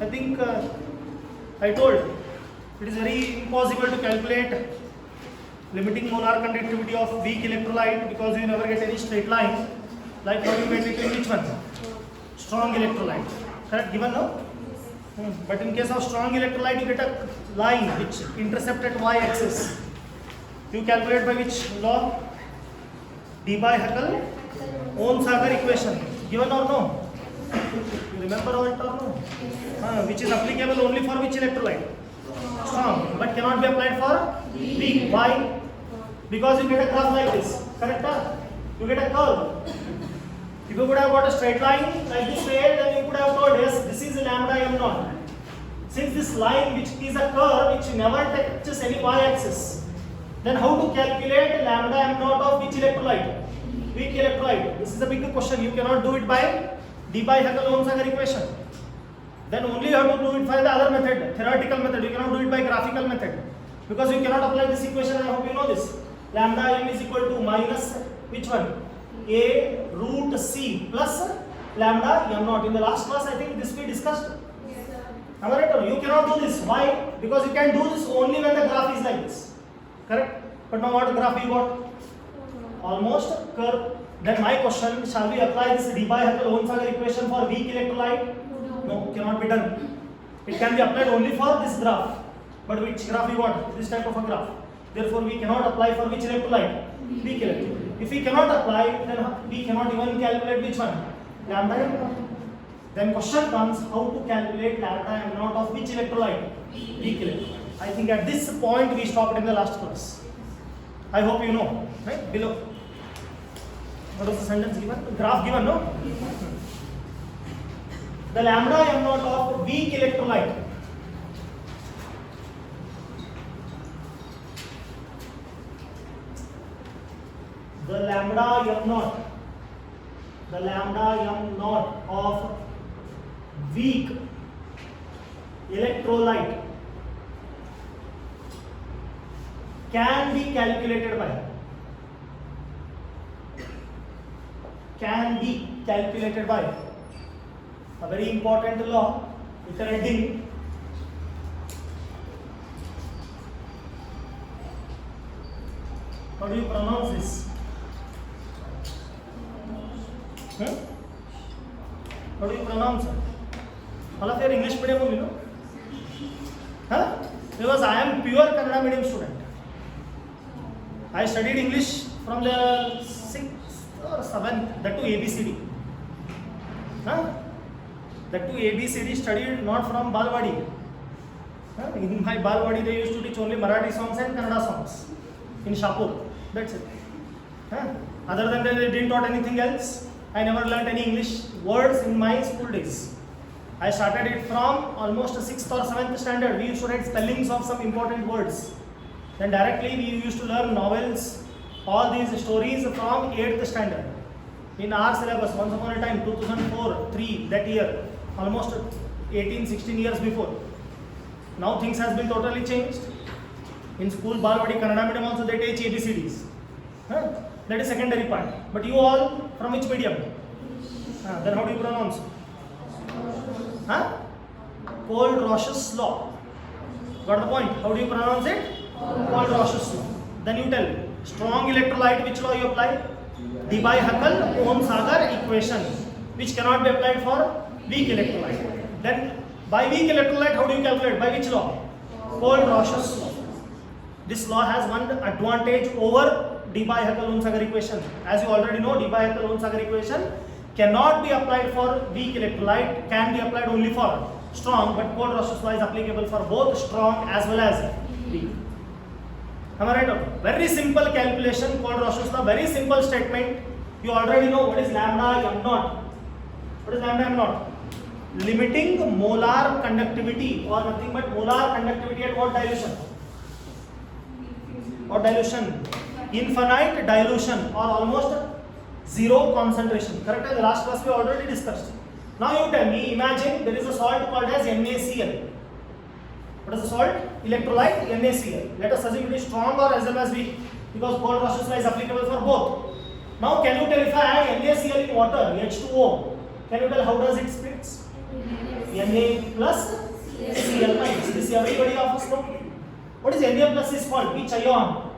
I think I told it is very impossible to calculate limiting molar conductivity of weak electrolyte because you never get any straight line. Like how you get it in which one? Strong electrolyte. Correct? Given no? But in case of strong electrolyte, you get a line which intercept at y-axis. You calculate by which law? D by Huckel, Ohn-Sagar equation. Given or no? You remember or no? Which is applicable only for which electrolyte? Strong, but cannot be applied for weak. Why? Because you get a graph like this. Correct? You get a curve. If you would have got a straight line like this way, then you could have told yes, this is lambda m naught. Since this line, which is a curve which never touches any y-axis, then how to calculate lambda m naught of which electrolyte? Weak electrolyte. This is a big question. You cannot do it by d by Huckel Ohn-Sagar equation. Then only you have to do it by the other method, theoretical method. You cannot do it by graphical method because you cannot apply this equation. I hope you know this. Lambda m is equal to minus which one? A root c plus lambda m naught. In the last class, I think this we discussed. Yes, sir. Am I right? You cannot do this. Why? Because you can do this only when the graph is like this. Correct? But now what graph you got? Almost curve. Then my question, shall we apply this d by Huckel Ohn-Sagar equation for weak electrolyte? No, cannot be done. It can be applied only for this graph. But which graph you want? This type of a graph. Therefore, we cannot apply for which electrolyte? Weak electrolyte. If we cannot apply, then we cannot even calculate which one? Lambda m naught. Then question comes, how to calculate lambda m naught of which electrolyte? Weak electrolyte. I think at this point we stopped in the last class. I hope you know. Right? Below. What was the sentence given? The graph given, no? The lambda m naught of weak electrolyte. The lambda m naught. The lambda m naught of weak electrolyte can be calculated by a very important law, with a heading how do you pronounce this? How do you pronounce it? All of your English medium only, no? Because I am pure Kannada medium student. I studied English from the 6th or 7th, that to ABCD. That to ABCD studied not from Balwadi. In my Balwadi they used to teach only Marathi songs and Kannada songs in Shapur. That's it. Other than that they didn't taught anything else. I never learnt any English words in my school days. I started it from almost 6th or 7th standard. We used to write spellings of some important words. Then directly we used to learn novels, all these stories from 8th standard. In our syllabus, once upon a time, 2004-3, that year, almost 18-16 years before. Now things has been totally changed. In school, Balwadi, Kannada medium also they teach ABCDs. That is secondary part. But you all from which medium? Then how do you pronounce? Kohl-Rausch's law. Got the point? How do you pronounce it? Kohl-Rausch's law. Then you tell. Strong electrolyte, which law you apply? D by Huckel Ohn-Sagar equation, which cannot be applied for weak electrolyte. Then by weak electrolyte, how do you calculate? By which law? Kohl-Rausch's law. This law has one advantage over d by Huckel Ohn-Sagar equation. As you already know, d by Huckel Ohn-Sagar equation cannot be applied for weak electrolyte, can be applied only for strong, but Kohl-Rausch's law is applicable for both strong as well as weak. Am I right? Very simple calculation, Kohl-Rausch's law, very simple statement. You already know what is lambda m naught. What is lambda m naught? Limiting molar conductivity, or nothing but molar conductivity at what dilution? What dilution? Infinite dilution or almost zero concentration. Correct? In the last class we already discussed. Now you tell me, imagine there is a salt called as NaCl. What is the salt? Electrolyte NaCl. Let us assume it is strong or as well as weak, because Kohl-Rausch's law is applicable for both. Now can you tell if I add NaCl in water, H2O, can you tell how does it splits? Na plus Cl minus. This everybody of us know. What is Na plus is called? Which ion?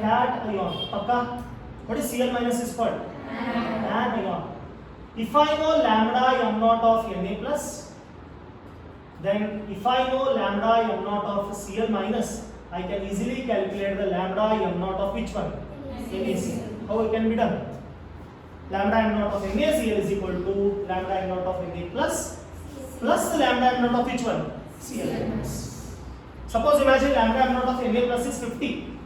Cat ion. Pakka. What is Cl minus is called? An ion. If I know lambda m naught of Na plus, then if I know lambda m naught of Cl minus, I can easily calculate the lambda m naught of which one? NaCl. How it can be done? Lambda m naught of NaCl is equal to lambda m naught of Na plus lambda m naught of which one? Cl minus. Suppose imagine lambda m naught of Na plus is 50.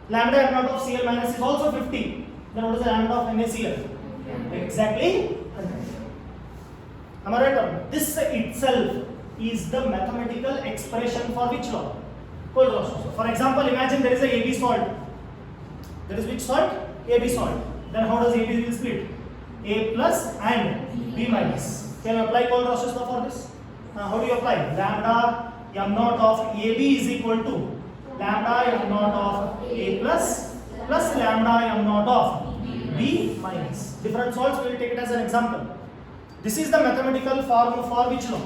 Lambda m naught of Cl minus is also 50. Then what is the lambda of NaCl? Exactly 100. Am I right or not? This itself is the mathematical expression for which law? Cold-Roche law. For example, imagine there is a AB salt. There is which salt? AB salt. Then how does AB will split? A plus and B minus. Can you apply Cold-Roche law for this? How do you apply? Lambda m naught of AB is equal to lambda m naught of A plus lambda m naught of B minus. Different salts, we will take it as an example. This is the mathematical form for which law?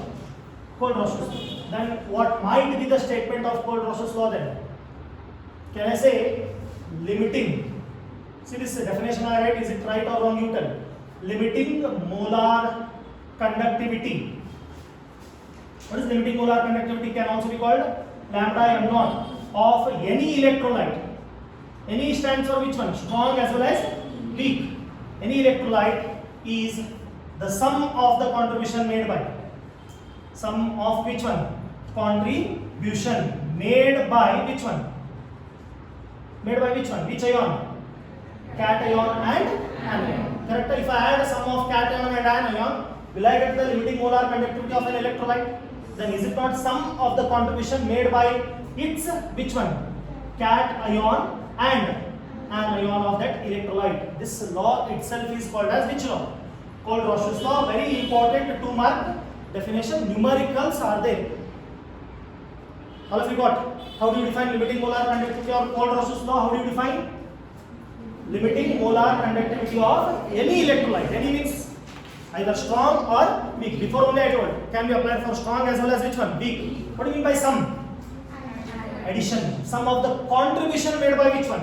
Cold-Roche law. Then what might be the statement of Cold-Roche law then? Can I say limiting? See this definition I write, is it right or wrong? You tell. Limiting molar conductivity. What is limiting molar conductivity? Can also be called lambda m naught of any electrolyte. Any stands for which one? Strong as well as weak. Any electrolyte is the sum of the contribution made by. Sum of which one? Contribution made by which one? Made by which one? Which ion? Cation and anion. Correct? If I add sum of cation and anion, will I get the limiting molar conductivity of an electrolyte? Then is it not sum of the contribution made by its which one? Cation and anion of that electrolyte. This law itself is called as which law? Cold-Roche's law. Very important 2 mark definition. Numericals are there. All of you got? How do you define limiting molar conductivity of Cold-Roche's law? How do you define limiting molar conductivity of any electrolyte? Any means either strong or weak. Before only I told. Can be applied for strong as well as which one? Weak. What do you mean by sum? Addition. Sum of the contribution made by which one?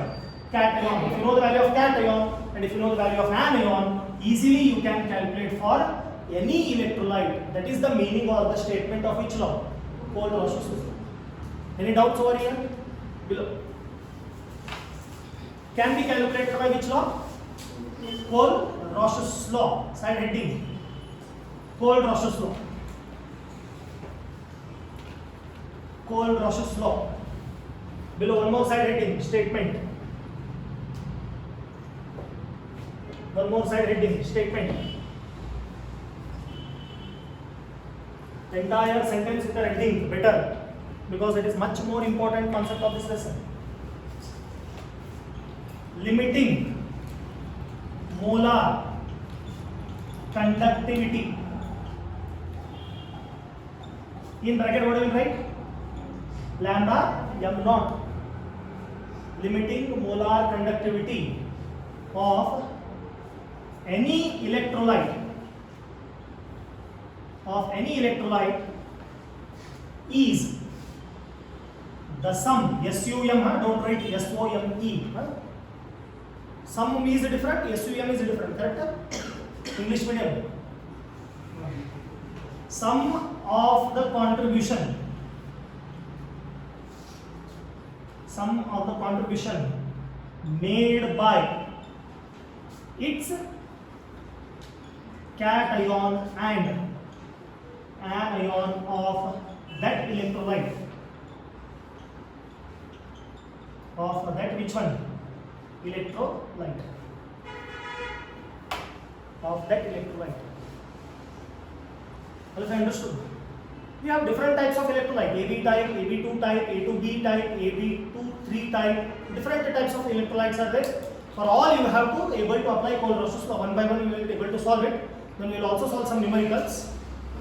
Cation. If you know the value of cation and if you know the value of anion, easily you can calculate for any electrolyte. That is the meaning or the statement of which law? Cold-Roche's law. Any doubts over here? Below. Can be calculated by which law? Cold-Roche's law. Side heading. Cold-Roche's law. Cold-Roche's law. Below one more side heading. Statement. One more side heading. Statement. Entire sentence with a heading better, because it is much more important concept of this lesson. Limiting molar conductivity. In bracket what do you write? Lambda m naught. Limiting molar conductivity of any electrolyte is the sum. SUM, don't write SOME. Sum is different, SUM is different, correct? English medium. Sum of the contribution. Sum of the contribution made by its cation and anion of that electrolyte. Of that which one? Electrolyte. Of that electrolyte. Well, if I understood. We have different types of electrolyte. AB type, AB2 type, A2B type, AB23 type. Different types of electrolytes are there. For all you have to able to apply Cold-Roche's law. One by one you will be able to solve it. Then we will also solve some numericals.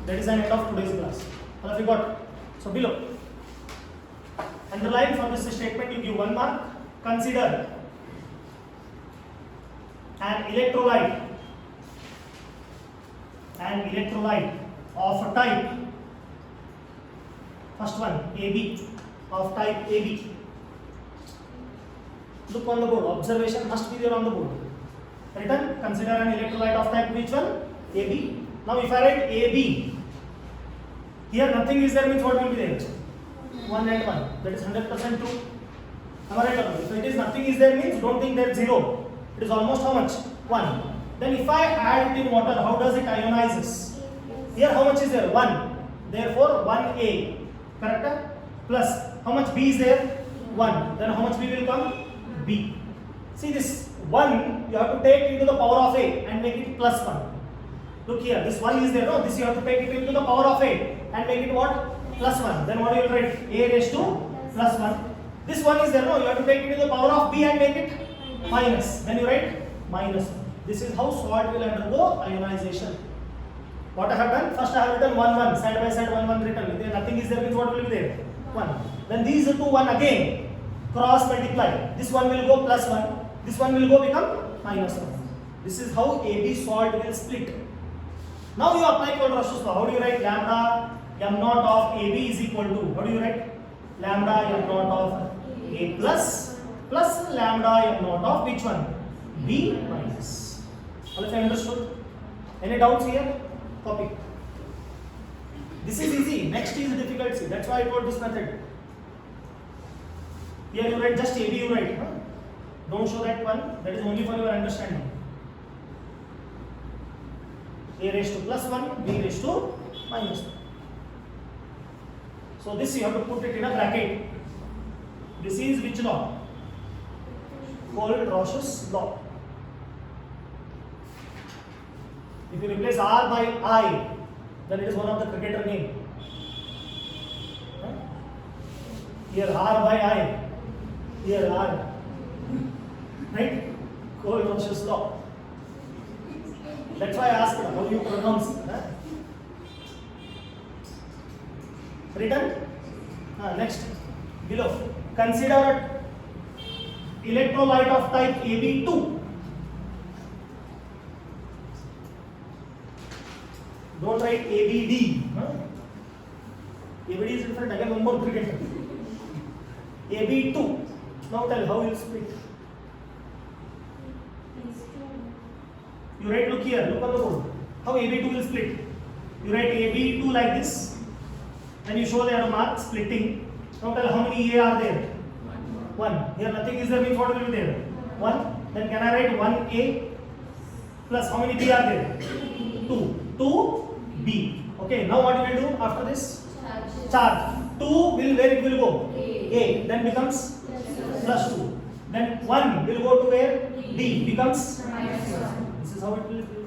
That is an end of today's class. All of you got? So below. Underline for this statement, you give 1 mark. Consider an electrolyte of type, first one AB of type AB. Look on the board. Observation must be there on the board. Written. Consider an electrolyte of type which one? AB. Now if I write AB, here nothing is there means what will be there? 1 and 1. That is 100% true. Am I right or not? If it is nothing is there means don't think there is 0. It is almost how much? 1. Then if I add it in water, how does it ionizes? Here how much is there? 1. Therefore 1A. Correct? Plus how much B is there? 1. Then how much B will come? B. See this 1 you have to take into the power of A and make it plus 1. Look here, this 1 is there, no? This you have to take it into the power of A and make it what? Plus 1. Then what you will write? A raised to plus 1. This 1 is there, no? You have to take it into the power of B and make it minus. Then you write minus 1. This is how salt will undergo ionization. What I have done? First I have written 1 1, side by side 1 1 written. If there nothing is there means what will be there? 1. Then these two 1 again. Cross multiply. This one will go plus 1. This one will go become minus 1. This is how AB salt will split. Now you apply Kohl-Roche's law. How do you write? Lambda m naught of AB is equal to, how do you write? Lambda m naught of A plus lambda m naught of which one? B minus. All of you understood? Any doubts here? Copy. This is easy. Next is difficult. See, that's why I told this method. Here you write just AB you write. Huh? Don't show that one. That is only for your understanding. A raised to plus 1, B raised to minus 1. So this you have to put it in a bracket. This is which law? Kohl-Roche's law. If you replace R by I, then it is one of the cricketer name. Here R by I. Here R. Right? Kohl-Roche's law. That's why I asked how you pronounce it. Written? Next. Below. Consider electrolyte of type AB2. Don't write ABD. ABD is different. Again, one more cricketer. AB2. Now tell how you split. You write, look here, look on the board. How AB2 will split? You write AB2 like this, and you show the mark splitting. Now tell how many A are there? 1. Here nothing is there, means what will be there? 1. Then can I write 1A plus how many B are there? 2. 2B. Okay, now what you will do after this? Charge. 2 will, where it will go? A. Then becomes plus 2. Then 1 will go to where? D. Becomes minus 1. This is how it will be.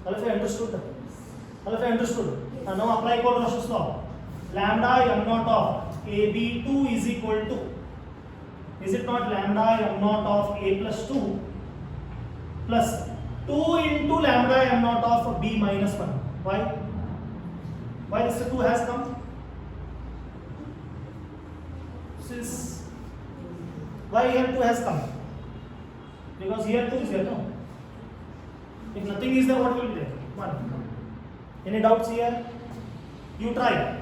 All of you understood? All of you understood? Now apply Kohl-Roche's law. Lambda m naught of AB2 is equal to, is it not lambda m naught of A plus 2 plus 2 into lambda m naught of B minus 1. Why? Why this 2 has come? Since why here 2 has come? Because here 2 is there, no? If nothing is there, what will be there? 1. Any doubts here? You try.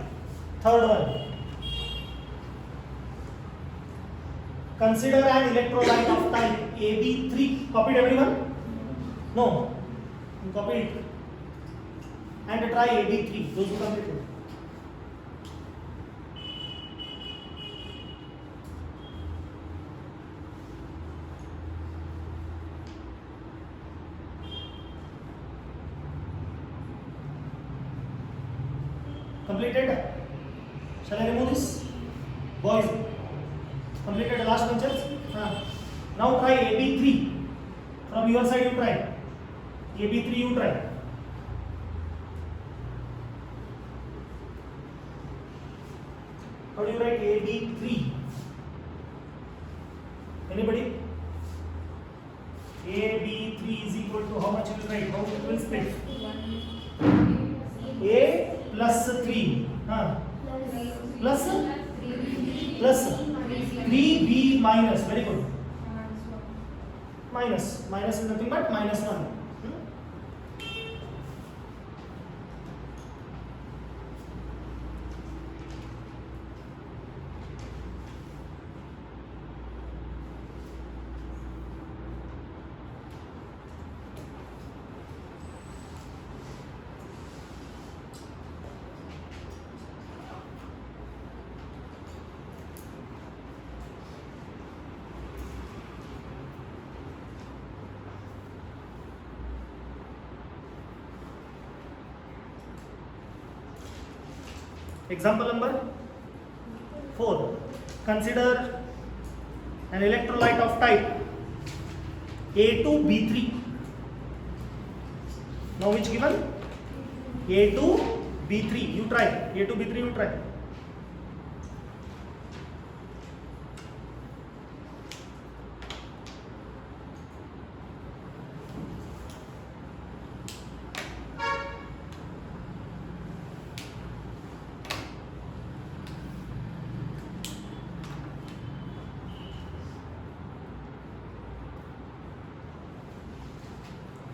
Third one. Consider an electrolyte of type AB3. Copied everyone? No. You copy it. And try AB3. Those who completed. Completed? Shall I remove this? Boys, completed the last benches? Now try AB3. From your side you try. AB3 you try. How do you write AB3? Anybody? AB3 is equal to how much you will write? How it will split? A plus 3. Plus 3B minus. Very good. Minus. Minus is nothing but minus 1. Example number 4. Consider an electrolyte of type A2B3. Now which given? A2B3. You try. A2B3 you try.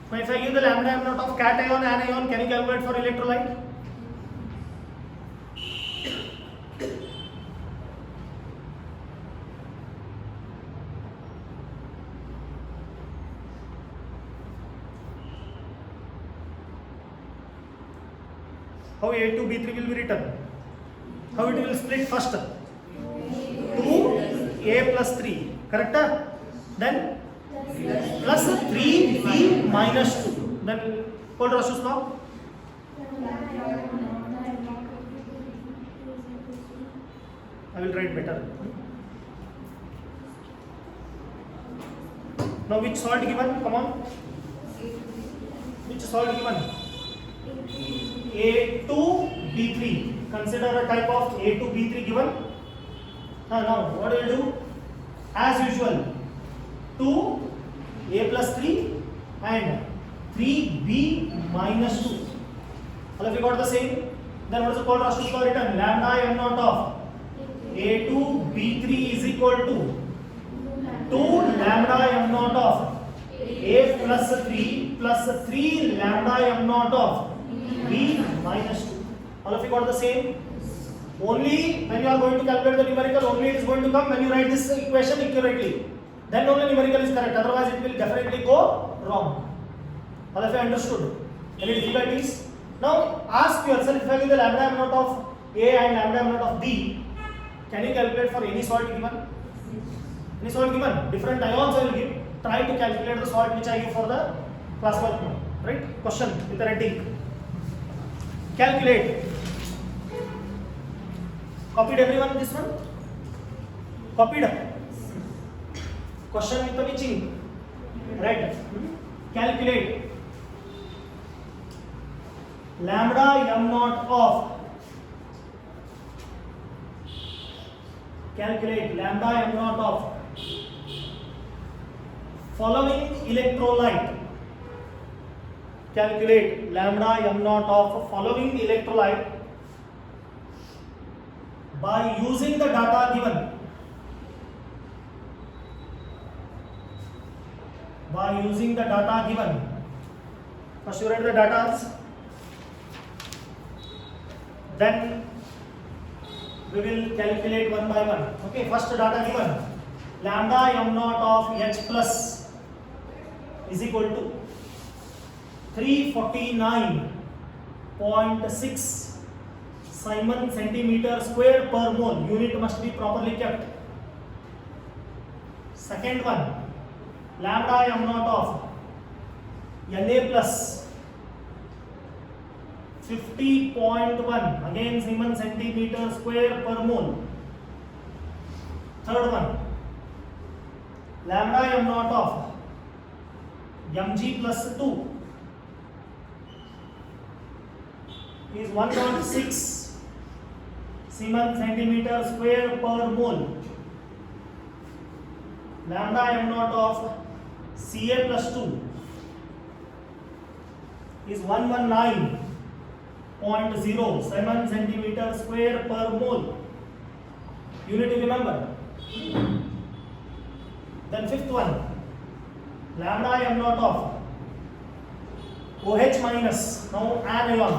Now if I give the lambda m naught of cation, anion, can you calculate for electrolyte? How A2B3 will be written? How it will split first? 2A plus 3, correct? Then plus 3B minus 2. Then Kohlrausch's law. I will write better. Now which salt given? Come on. Which salt given? A2B3. Consider a type of A2B3 given. Now what will do? As usual, 2A plus 3 and 3B minus 2. All of you got the same? Then what is the Kohlrausch's law written? Lambda m naught of A2B3 is equal to 2 lambda m naught of A plus 3 plus 3 lambda m naught of B minus 2. All of you got the same? Only when you are going to calculate the numerical, only it is going to come when you write this equation accurately. Then only numerical is correct. Otherwise, it will definitely go wrong. All of you understood? Any difficulties? Now ask yourself, if I give the lambda m naught of A and lambda m naught of B, can you calculate for any salt given? Any salt given? Different ions I will give. Try to calculate the salt which I give for the class work. Right? Question with the red ink. Calculate. Copied everyone this one? Copied? Question with the which ink? Red. Calculate. Lambda m naught of. Calculate lambda m naught of following electrolyte. Calculate lambda m naught of following electrolyte by using the data given. By using the data given. First you write the data. Then we will calculate one by one. Okay, first data given. Lambda m naught of H plus is equal to 349.6 Simon centimeter square per mole. Unit must be properly kept. Second one, lambda m naught of Na plus 50.1, again Simon centimeter square per mole. Third one, lambda m naught of Mg plus 2 is 1.6 Simon centimeter square per mole. Lambda m naught of Ca plus 2 is 119.0 Simon centimeter square per mole. You need to remember. Then fifth one, lambda m naught of OH minus, now anion,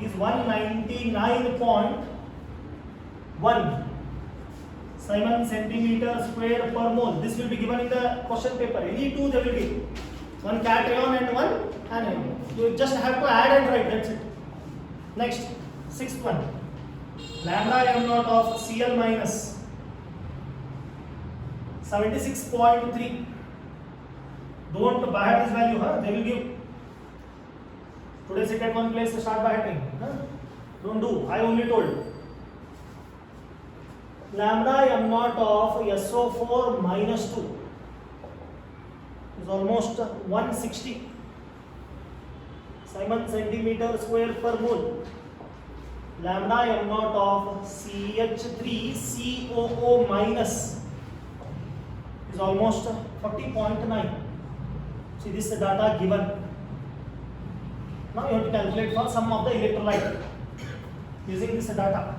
is 199.1 Simon centimeter square per mole. This will be given in the question paper. Any two they will give. One cation and one anion. You just have to add and write. That's it. Next, sixth one, lambda m naught of Cl minus 76.3. Don't by heart this value, huh? They will give. Today sit at one place, start by hearting. Huh? Don't do. I only told. Lambda m naught of SO4 minus 2 is almost 160 Simon centimeter square per mole. Lambda m naught of CH3COO minus is almost 40.9. See, this is the data given. Now you have to calculate for sum of the electrolyte using this data.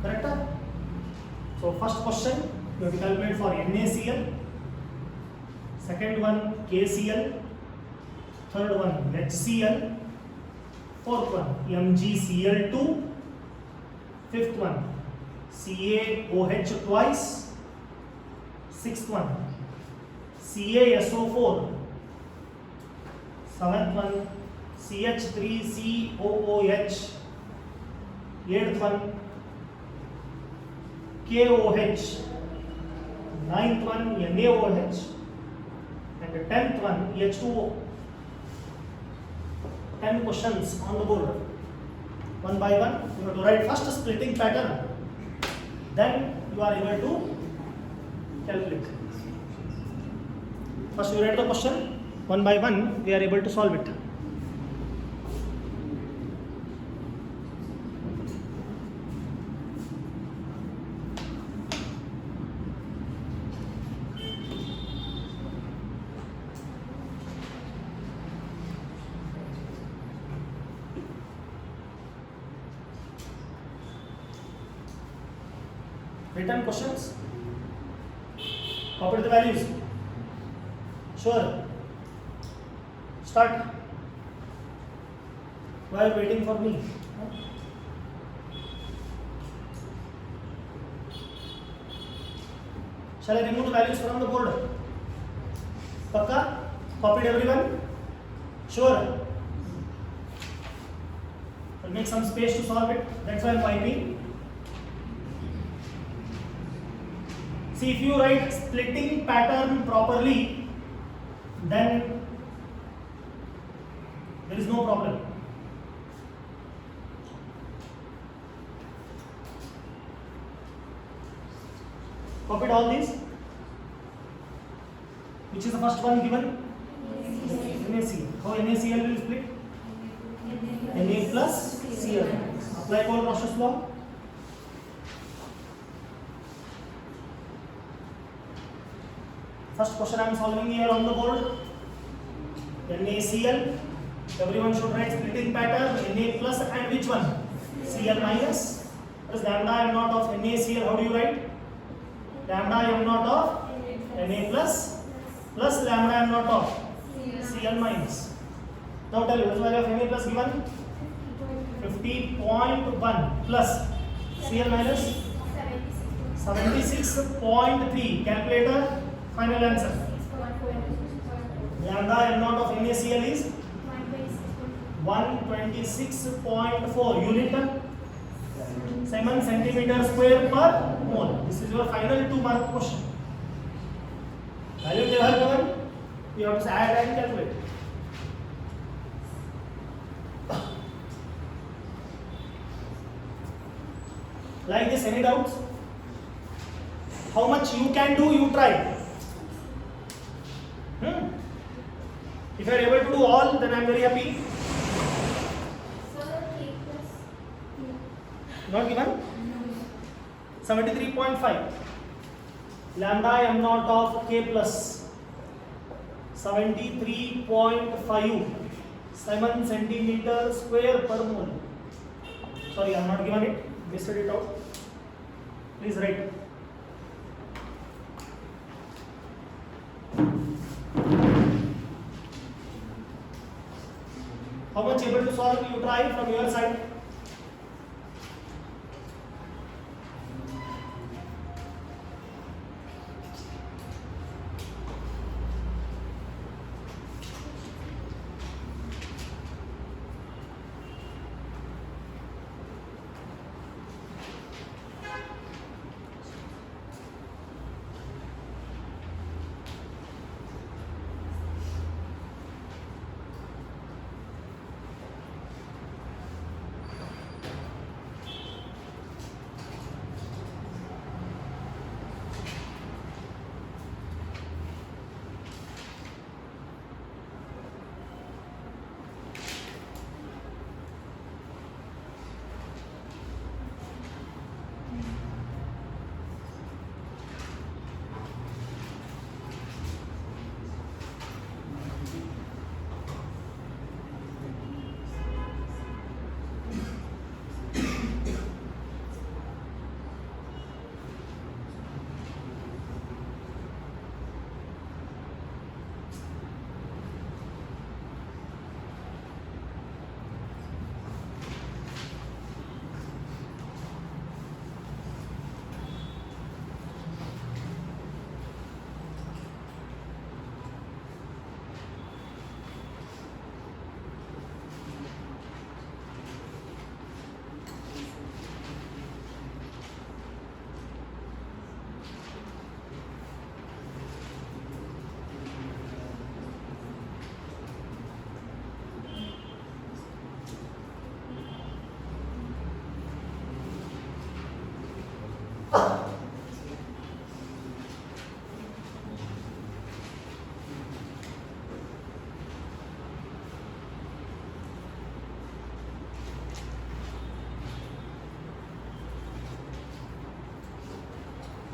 Correct? So first question you have to calculate for NaCl, second one KCl, third one HCl, fourth one MgCl2, fifth one CaOH twice, sixth one CaSO4, seventh one CH3COOH, eighth one KOH, ninth one NaOH, and the 10th one H2O. 10 questions on the board. One by one, you have to write first splitting pattern. Then you are able to calculate. First you write the question. One by one, we are able to solve it. Written questions. Copy the values. Sure. Start. Why are you waiting for me? Shall I remove the values from the board? Pakka? Copied everyone? Sure. I'll make some space to solve it. That's why I'm wiping. See, if you write splitting pattern properly, then there is no problem. Copied all these. Which is the first one given? NaCl. How NaCl will split? Na plus Cl. Apply Paul-Roche's law. First question I am solving here on the board. NaCl. Everyone should write splitting pattern. Na plus and which one? Cl minus. What is lambda m naught of NaCl? How do you write? Lambda m naught of Na plus lambda m naught of Cl minus. Now tell you, what is the value of Na plus given? 50.1 plus Cl minus 76.3. Calculator. Final answer. Lambda m naught of NaCl is 126.4 unit Simon centimeter square per mole. This is your final 2-mark question. Value given, you have to add and calculate. Like this, any doubts? How much you can do, you try. If you are able to do all, then I am very happy. Not given? 73.5. Lambda m naught of K plus 73.5 Simon centimeter square per mole. Sorry, I am not given it. Missed it out. Please write. How much able to solve? You try from your side.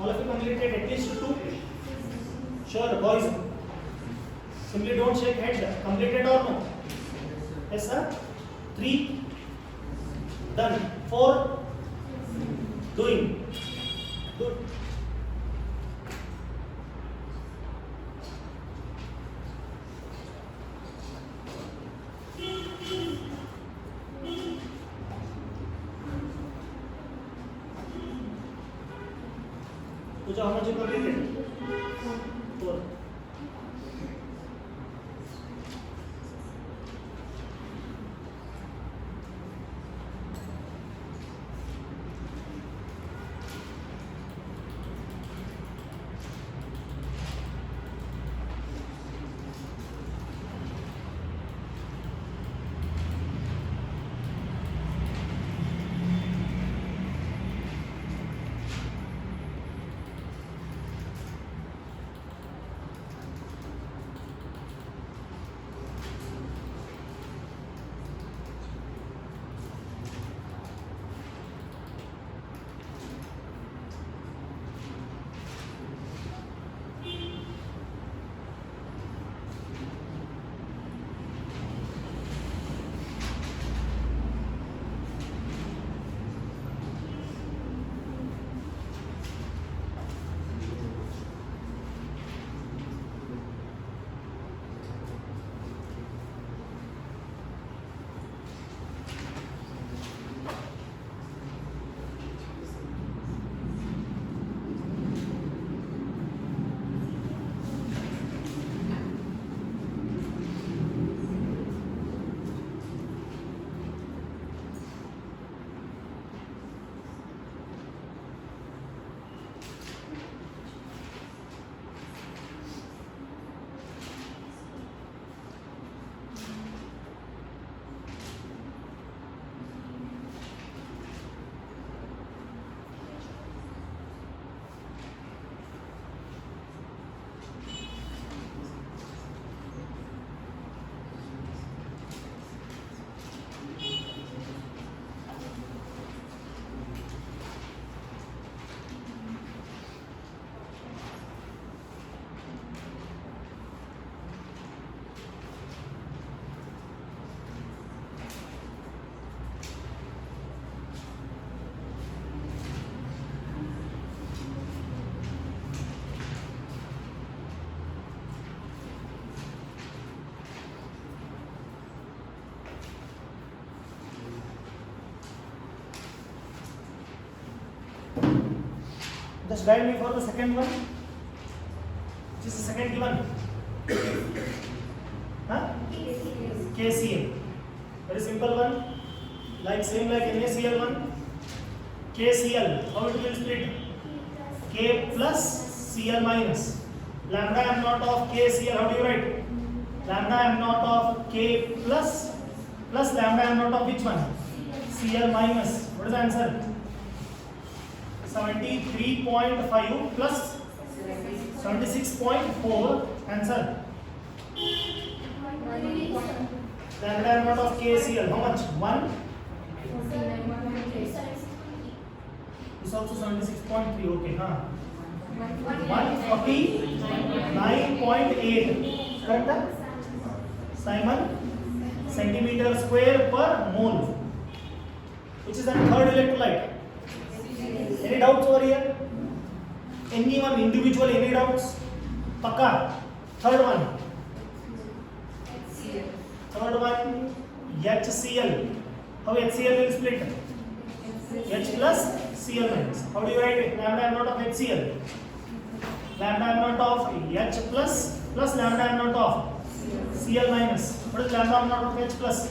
All of you completed at least 2. Sure, boys. Simply don't shake head. Completed or no? Yes, sir. 3. Done. 4. Doing. Good. So how much you completed? 4. Just guide me for the second one. Which is the second given? Huh? KCL. Very simple one. Like same like NaCl one. KCl. How it will split? K plus Cl minus. Lambda m naught of KCl. How do you write? Lambda m naught of K plus lambda m naught of which one? Cl minus. What is the answer? 73.5 plus 76.4. Answer. Lambda m naught of KCl. How much? 1. This also 76.3. Okay, huh? 149.8. Correct? Simon, centimeter square per mole. Which is the third electrolyte. Any doubts over here? Anyone individual? Any doubts? Pakka. Third one. Third one. HCl. How HCl will split? H plus Cl minus. How do you write it? Lambda m naught of HCl. Lambda m naught of H plus lambda m naught of Cl minus. What is lambda m naught of H plus?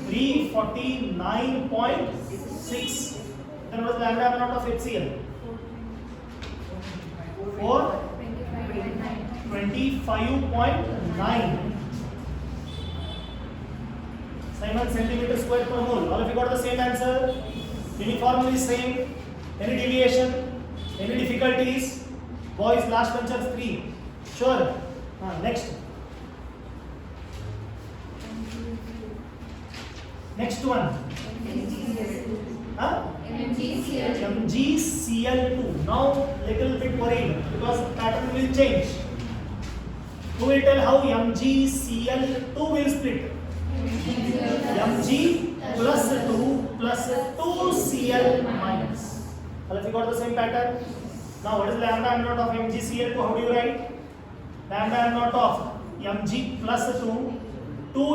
349.6. Then what is lambda m naught of HCl? 425.9. Simon, centimeter square per mole. All of you got the same answer? Uniformly same? Any deviation? Any difficulties? Boys, last benchers 3. Sure. Next. Next one. MgCl2. Now little bit worried because pattern will change. Who will tell how MgCl2 will split? Mg plus 2 plus 2Cl minus. Well, if you got the same pattern, now what is lambda m naught of MgCl2? How do you write? Lambda m naught of Mg plus 2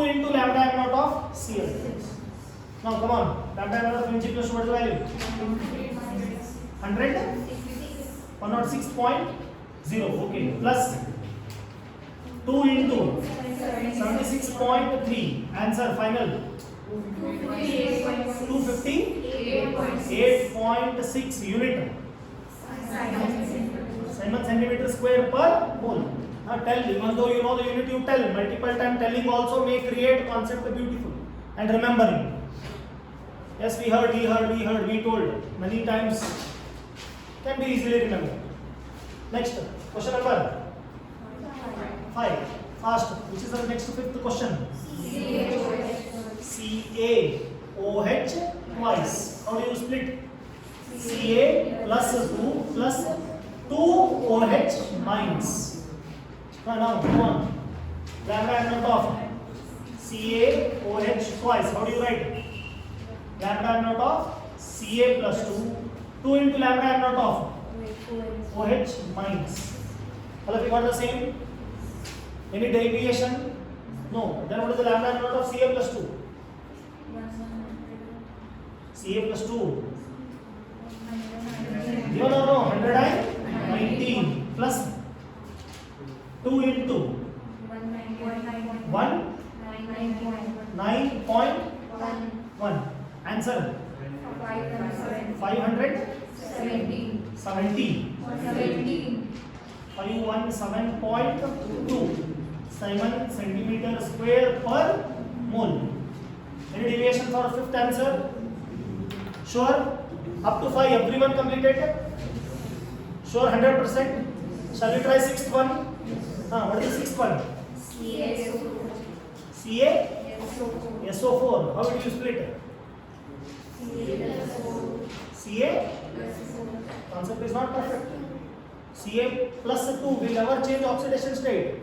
into lambda m naught of Cl. Now come on, lambda m naught of Mg plus 2, what is the value? 100? 106.0. Okay, plus 2 into 76.3. Answer final. 258.6 unit. Simon centimeter square per mole. Now tell, even though you know the unit, you tell. Multiple time telling also may create concept beautiful and remembering. Yes, we heard, we told many times. Can be easily remembered. Next, question number 5. Fast. Which is the next fifth question? CaOH twice. How do you split? Ca plus 2 plus 2OH minus. Now come on. Lambda m naught of CaOH twice. How do you write? Lambda m naught of Ca plus 2 into lambda m naught of OH minus. Well, if you got the same, any derivation? No. Then what is the lambda m naught of Ca plus 2? Ca plus 2. No. 119 plus 2 into 9.1. Answer 570. 517.2 Simon centimeter square per mole. Any deviation for fifth answer? Sure? Up to 5, everyone completed? Sure, 100%? Shall we try sixth one? What is the sixth one? CaSO4. How will you split? Ca? Concept is not perfect. Ca plus 2 will never change oxidation state.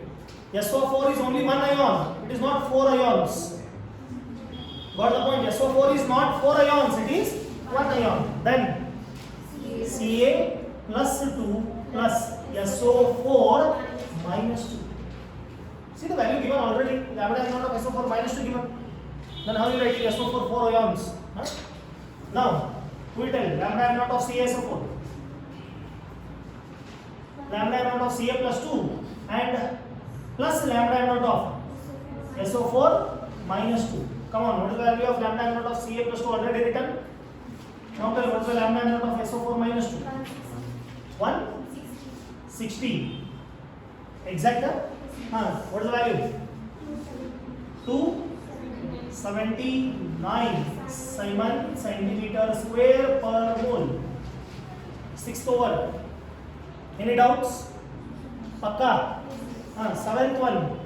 SO4 is only one ion. It is not 4 ions. Got the point? SO4 is not 4 ions. It is 1 ion. Then Ca plus 2 plus SO4 minus 2. See the value given already. Lambda m naught of SO4 minus 2 given. Then how you write SO4 4 ions? Now we will tell lambda m naught of CaSO4. Lambda m naught of Ca plus 2 and plus lambda m naught of SO4 minus 2. Come on, what is the value of lambda m naught of Ca plus 2 already written? Now tell what is the lambda m naught of SO4 minus 2? 160. Exact? What is the value? 279 Simon centimeter square per mole. Sixth over. Any doubts? Pakka? Seventh one.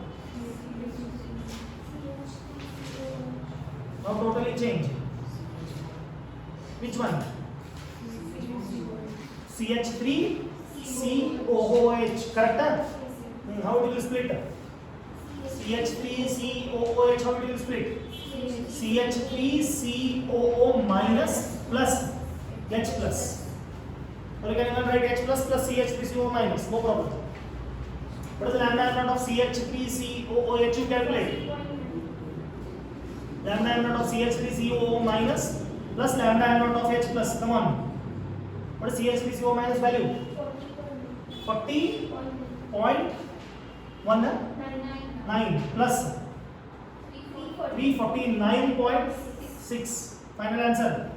Now totally change. Which one? CH3COOH. Correct? How do you split? CH3COOH. How do you split? CH3COO minus plus H plus. Or you can even write H plus plus CH3COO minus. No problem. What is the lambda m naught of CH3COOH? You calculate. Lambda m naught of CH3COO minus plus lambda m naught of H plus. Come on. What is CH3COO minus value? 40.19 plus 349.6. Final answer.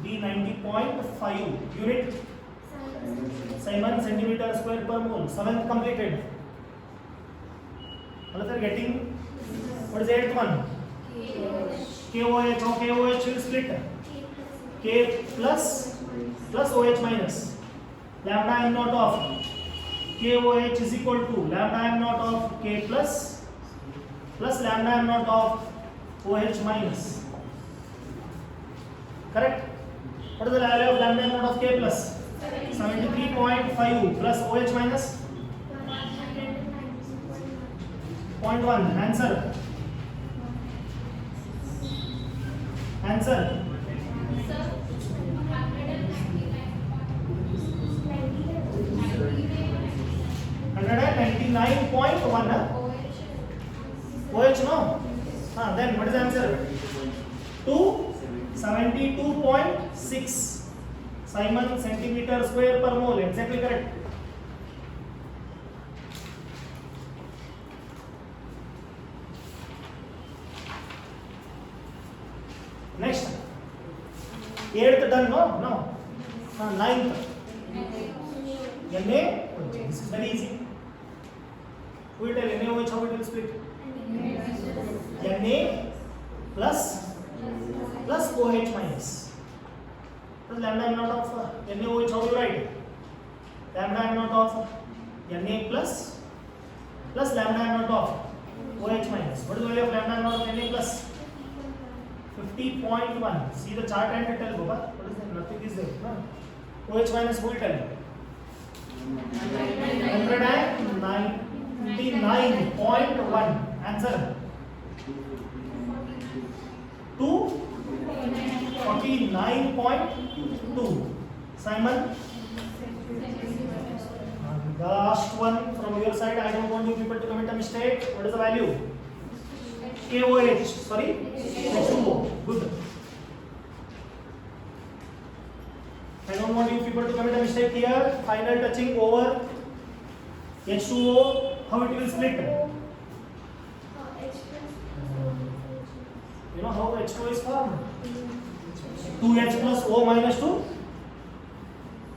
D90.5 unit. Simon centimeter square per mole. Seventh completed. What are you getting? What is the eighth one? KOH. Now KOH will split. K plus OH minus. Lambda m naught of KOH is equal to lambda m naught of K plus lambda m naught of OH minus. Correct? What is the value of lambda m naught of K plus? 73.5 plus OH minus 0.1. Answer. Answer. 199.1. OH no? Then what is the answer? 272.6 Simon centimeter square per mole. Exactly correct. Next. 8th done, no? No. 9th. Na. This is very easy. Who will tell NaOH how it will split? Na plus OH minus. So lambda m naught of NaOH, how do you write? Lambda m naught of Na plus lambda m naught of OH minus. What is the value of lambda m naught of Na plus? 50.1. See the chart and tell Baba. What is that? Nothing is there. No. OH minus who will tell? 199.1. Answer. 249.2. Simon. The last one from your side. I don't want you people to commit a mistake. What is the value? KOH. Sorry. H2O. Good. I don't want you people to commit a mistake here. Final touching over H2O. How it will split? You know how H2O is formed? 2H plus O minus 2?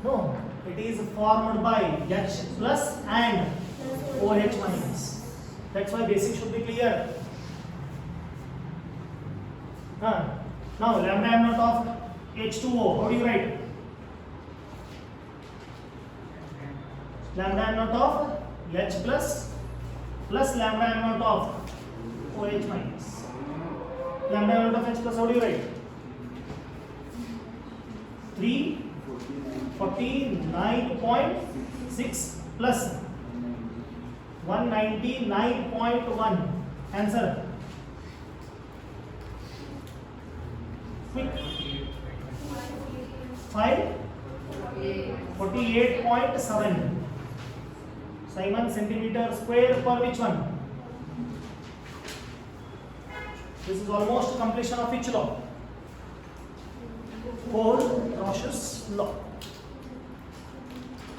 No. It is formed by H plus and OH minus. That's why basic should be clear. Now lambda m naught of H2O. How do you write? Lambda m naught of H plus lambda m naught of OH minus. Lambda m naught of H plus, how do you write? 349.6 plus 199.1. Answer. Quick. 548.7 Simon centimeter square per which one? This is almost completion of which law? Paul-Roche's law.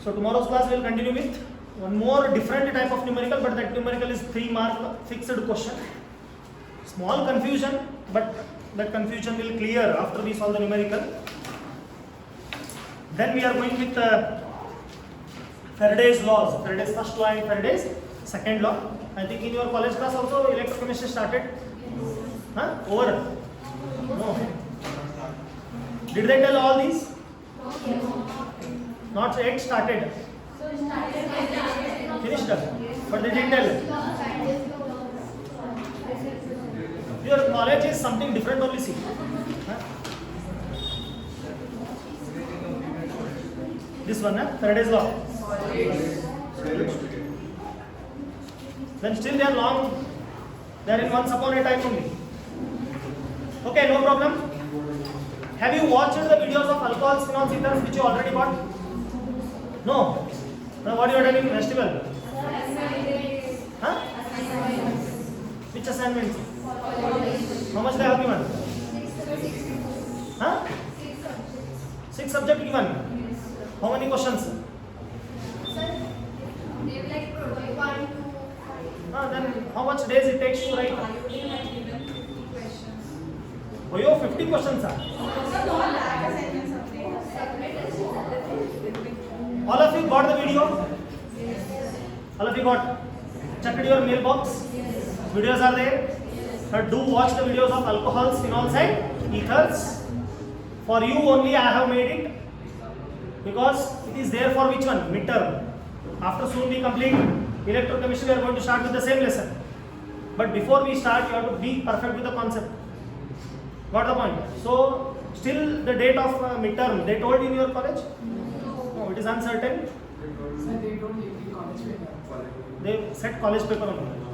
So tomorrow's class we will continue with one more different type of numerical, but that numerical is 3 mark fixed question. Small confusion, but that confusion will clear after we solve the numerical. Then we are going with Faraday's laws, Faraday's first law and Faraday's second law. I think in your college class also electrochemistry started. Over? No. Did they tell all these? Not yet started. Finished up. But they didn't tell. Your knowledge is something different only, see. This one, Faraday's law. Then still they are long. They are in once upon a time only. Okay, no problem. Have you watched the videos of alcohols, phenols, ethers which you already got? No. Now what you are doing? Festival? Which assignments? How much they have given? 6 subjects given. How many questions? Then how much days it takes to write? Oh, you have 50 questions, sir. All of you got the video? All of you got? Checked your mailbox? Videos are there? Do watch the videos of alcohols, phenols and ethers. For you only I have made it, because it is there for which one? Midterm. After soon we complete electrochemistry, we are going to start with the same lesson. But before we start, you have to be perfect with the concept. Got the point? So Still the date of midterm, they told in your college? No, it is uncertain. Sir, they don't give the college paper. They set college paper on.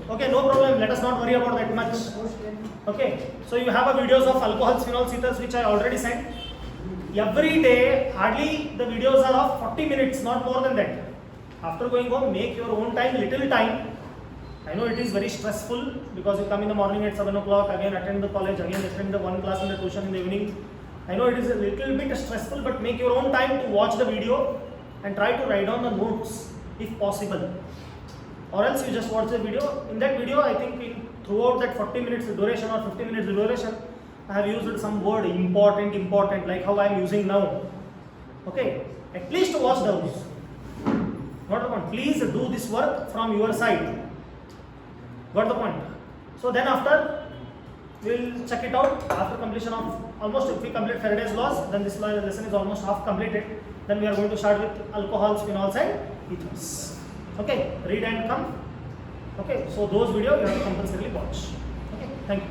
Okay, no problem. Let us not worry about that much. Okay, so you have a videos of alcohols, phenols, ethers, which I already sent. Every day, hardly the videos are of 40 minutes, not more than that. After going home, make your own time, little time. I know it is very stressful because you come in the morning at 7 o'clock, again attend the college, again attend the one class in the tuition in the evening. I know it is a little bit stressful, but make your own time to watch the video and try to write down the notes if possible. Or else you just watch the video. In that video, I think throughout that 40 minutes duration or 50 minutes duration, I have used some word important, like how I am using now. Okay, at least watch those. Got the point? Please do this work from your side. Got the point? So then after, we will check it out after completion of almost, if we complete Faraday's laws, then this lesson is almost half completed. Then we are going to start with alcohols, phenols and ethers. Okay, read and come. Okay, so those videos you have to compulsorily watch. Okay, thank you.